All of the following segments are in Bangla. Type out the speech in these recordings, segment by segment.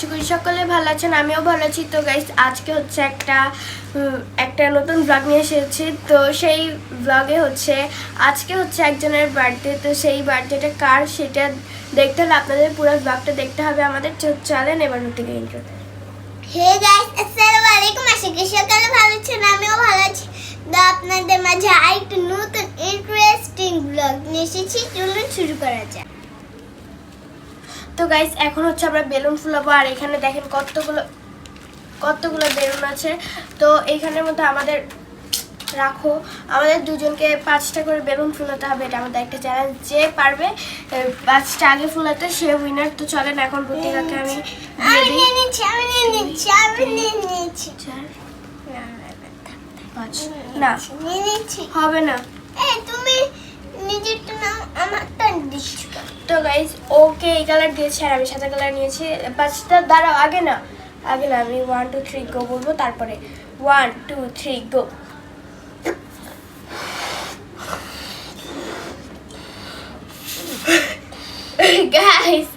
আশা করি সকলে ভালো আছেন, আমিও ভালো আছি। তো গাইস আজকে হচ্ছে একটা নতুন ব্লগ নিয়ে এসেছি। তো সেই ব্লগে হচ্ছে আজকে হচ্ছে একজনের বার্থডে। তো সেই বার্থডেটা কার সেটা দেখতে হলে আপনাদের পুরো ব্লগটা দেখতে হবে। আমাদের চলেন এবার থেকে ইন্ট্রো। হে গাইস, আসসালামু আলাইকুম। আশা করি সকলে ভালো আছেন, আমিও ভালো আছি। তো আপনাদের মাঝে আরেকটা নতুন ইন্টারেস্টিং ব্লগ নিয়ে এসেছি। চলুন শুরু করা যাক। তো গাইস এখন হচ্ছে আমরা বেলুন ফুলাবো। আর এখানে দেখেন কতগুলো বেলুন আছে। তো এইখানের মধ্যে আমাদের দুজনকে 5টা করে বেলুন ফুলাতে হবে। এটা আমাদের একটা চ্যালেঞ্জ। যে পারবে 5টা আগে ফুলাতে সে উইনার। তো চলেন এখন প্রতিকাকে আমি নিয়ে নিচ্ছি। না নিয়ে নিচ্ছি। হবে না। এই তুমি নিজেরটা নাও, আমারটা দিচ্ছ। তো গাইস ওকে এই কালার দিয়েছে আর আমি সাদা কালার নিয়েছি। 5টা দাঁড়াও, আগে না আমি 1 2 3 গো বলবো, তারপরে 1 2 3 গো। গাইস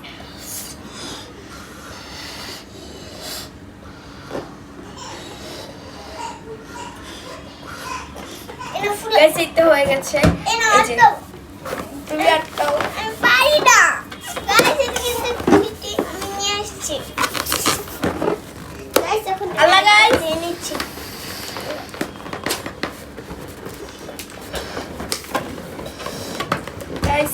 গাইস এই তো হয়ে গেছে। এই যে তুমি আটকাও। আমি পারি না গাইস, এটা কিন্তু আমি নিয়ে আসছি। গাইস এখন আল্লাহ গাইস নিয়ে নিচ্ছি। গাইস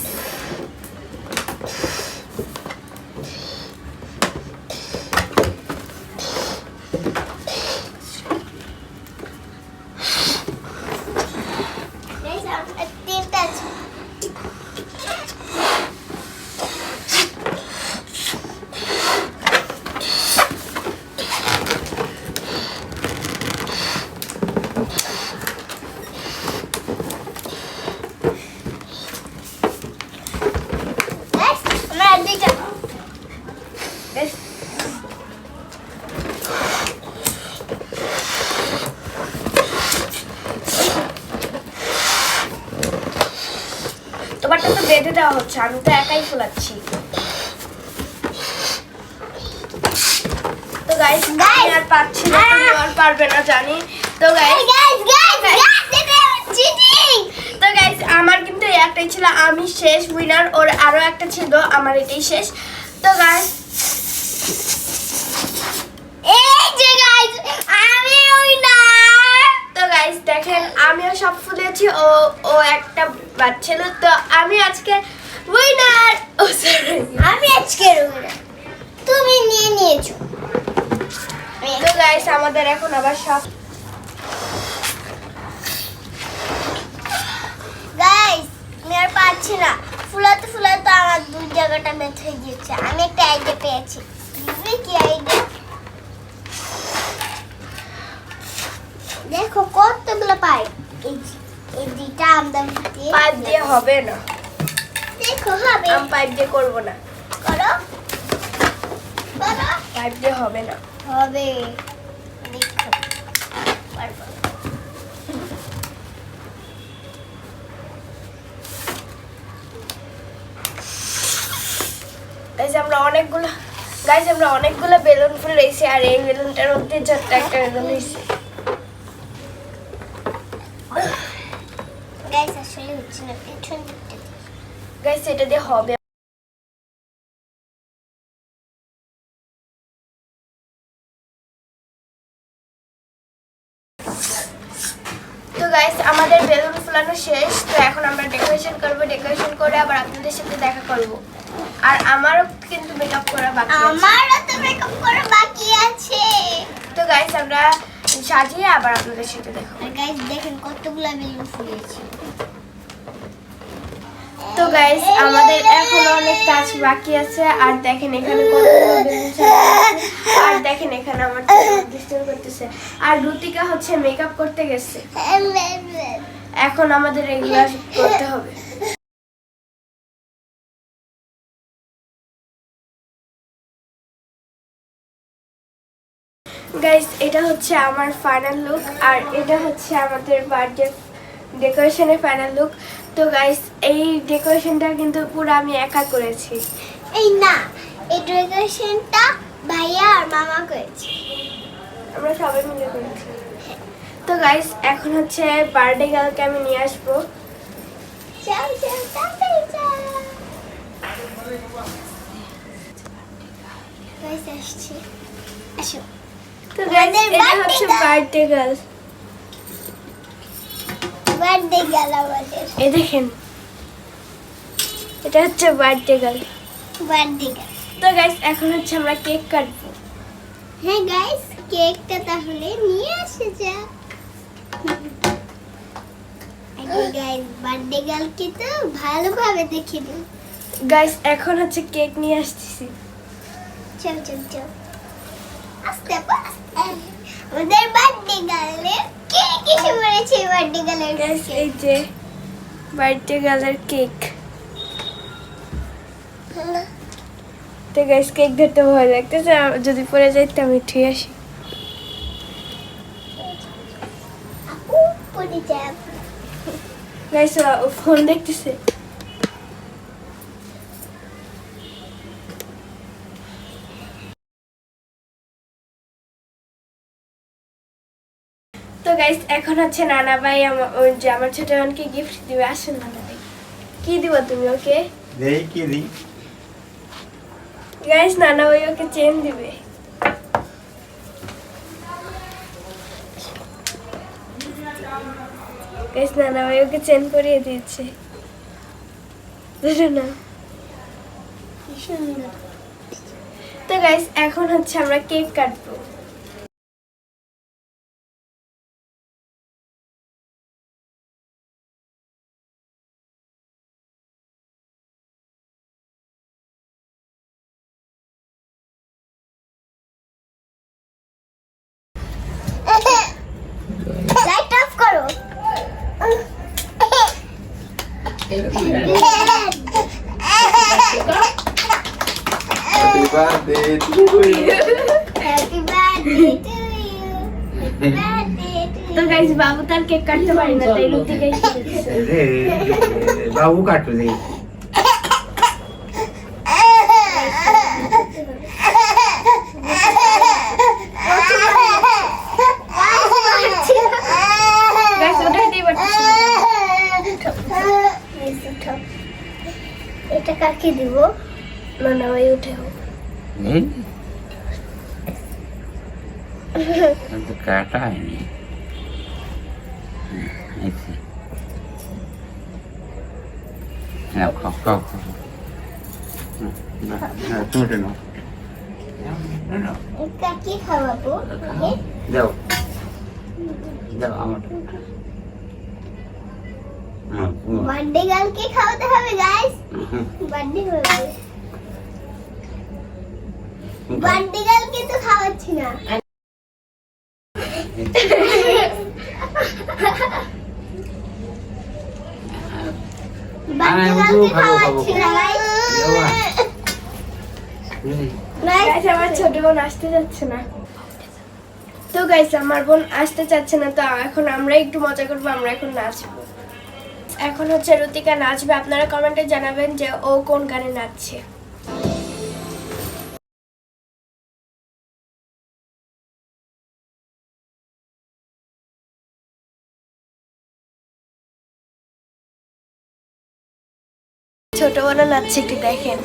গাইস আমার তিনটা আছে। গাইস আমার দুইটা। গাইস তোমারটা তো বেঁধে দেওয়া হচ্ছে, আমি তো একাই ফুলাচ্ছি। তো গাইস আমি আর পাচ্ছি না, তুমি আর পারবে না জানি। তো গাইস এটা চিটিং। তো গাইস আমার কিন্তু একটাই ছিল, আমি শেষ উইনার। ওর আরো একটা ছিল, আমার এটাই শেষ। তো গাইস এই যে গাইস আমি উইনার। তো গাইস দেখেন আমিও সব ফুলেছি, ও একটা বাচ্চালো। তো আমি আজকে উইনার। ও সরি, আমি আজকের উইনার, তুমি নিয়ে নিয়েছো। তো গাইস আমাদের এখন আবার সব গাইস আমি আর পারছি না, ফুলাতে ফুলাতে আমার দুই জায়গাটা ব্যথা হয়ে গিয়েছে। আমি একটা আইডিয়া পেয়েছি। দিদি কি আইডিয়া? দেখো কতগুলো পাইপ। এই দুইটা আমরা পাইপ দিয়ে হবে না। দেখো হবে। আমি পাইপ দিয়ে করবো না, করো করো। পাইপ দিয়ে হবে না। হবে, দেখো পারবো। গাইস আমরা অনেকগুলো বেলুন ফুলেছি। আর এই বেলুনটার মধ্যে ছোট্ট একটা বেলুন হয়েছে। গাইস আসলে হচ্ছে না, পিছন দিকটা। গাইস এটা দিয়ে হবে। তো গাইস আমাদের বেলুন ফুলানো শেষ। তো এখন আমরা ডেকোরেশন করব। ডেকোরেশন করে আবার আপনাদের সাথে দেখা করব। আর আমারও কিন্তু মেকআপ করা বাকি আছে। আমারও তো মেকআপ করা বাকি আছে। তো গাইস আমরা সাজিয়ে আবার আপনাদের সাথে দেখা করব। আর গাইস দেখেন কতগুলা বেলুন ফুলেছে। তো গাইস আমাদের এখনো অনেক কাজ বাকি আছে। আর দেখেন এখানে কতগুলো বেলুন সাজানো আছে। আর দেখেন এখানে আমার ডিস্টার্ব করতেছে। আর রুতিকা হচ্ছে মেকআপ করতে গেছে। এখন আমাদের এগুলা করতে হবে। গাইস এটা হচ্ছে আমার ফাইনাল লুক। আর এটা হচ্ছে আমাদের বার্থডে ডেকোরেশনের ফাইনাল লুক। তো গাইস এই ডেকোরেশনটা কিন্তু পুরো আমি একা করেছি। এই না, এই ডেকোরেশনটা ভাইয়া আর মামা করেছে। আমরা সবাই মিলে করেছি। তো গাইস এখন হচ্ছে বার্থডে গার্লকে আমি নিয়ে আসবো। যাও যাও তাড়াতাড়ি যাও। গাইস আসছি, আসো। তো গাইস আমাদের এটা birthday হচ্ছে girl। Birthday girl. বার্থডে গেল আমাদের, এই দেখেন, এটা হচ্ছে বার্থডে গার্ল। বার্থডে গেল। তো গাইস এখন হচ্ছে আমরা কেক কাটবো। হ্যাঁ গাইস, কেকটা তাহলে নিয়ে আসে যা। আগে গাইস বার্থডে গার্লকে তো ভালোভাবে দেখে দিন। গাইস এখন হচ্ছে কেক নিয়ে আসতেছি। চল চল চল, আস্তে আস্তে। আমাদের বার্থডে গার্লের কেক এসে পড়েছে। বার্থডে গার্লের গাইস এই যে বার্থডে গার্লের কেক। তো গাইস কেক ধরতে ভয় লাগতেছে, যদি পড়ে যাইতে আমি ঠিক আসি। আপু পড়ে যাব। গাইস ও ফোন দেখতেছে। তো গাইস এখন হচ্ছে নানা ভাই ওই যে আমার ছোট বোনকে গিফট দিবে। আসুন নানা ভাই, কি দিব তুমি ওকে? দেই কি দিই? গাইস নানা ভাই ওকে চেন দিবে। গাইস নানা ভাই ওকে চেন করিয়ে দিয়েছে। বুঝো না? কি সুন্দর। তো গাইস এখন হচ্ছে আমরা কেক কাটবো। লাইট অফ করো। Happy birthday to you. Happy birthday to you. Birthday to তো গাইস বাবু তার কেক কাটতে পারি না, তাই লুতি গাইস বাবু কাটু দেই। গাইস ওটাই দিয়ে পারতেছি না। এটা কাকে দিব? নানা ভাই উঠে হোক। এই তো কাটা হয়নি। আচ্ছা নাও খাও খাও খাও। না না তুমি নাও। নাও কাকে খাওয়াবো? দাও দাও আমার। বার্থডে গার্লকে খাওয়াতে হবে গাইস। বার্থডে হবে। বার্থডে গার্লকে তো খাওয়াচ্ছি না। বার্থডে গার্লকে খাওয়াচ্ছি না গাইস। গাইস আমার ছোট বোন আসতে যাচ্ছে না। তো গাইস আমার বোন আসতে চাচ্ছে না, তো এখন আমরা একটু মজা করবো। আমরা এখন নাচবো। এখন হচ্ছে রুতিকা নাচবে। আপনারা কমেন্টে জানাবেন যে ও কোন গানে নাচছে। ছোট বোনও নাচছে, একটু দেখেন।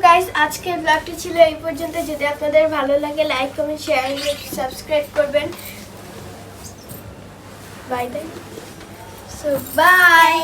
গাইস আজকের ব্লগটি ছিল এই পর্যন্ত। যদি আপনাদের ভালো লাগে লাইক কমেন্ট শেয়ার সাবস্ক্রাইব করবেন। Bye bye. So by.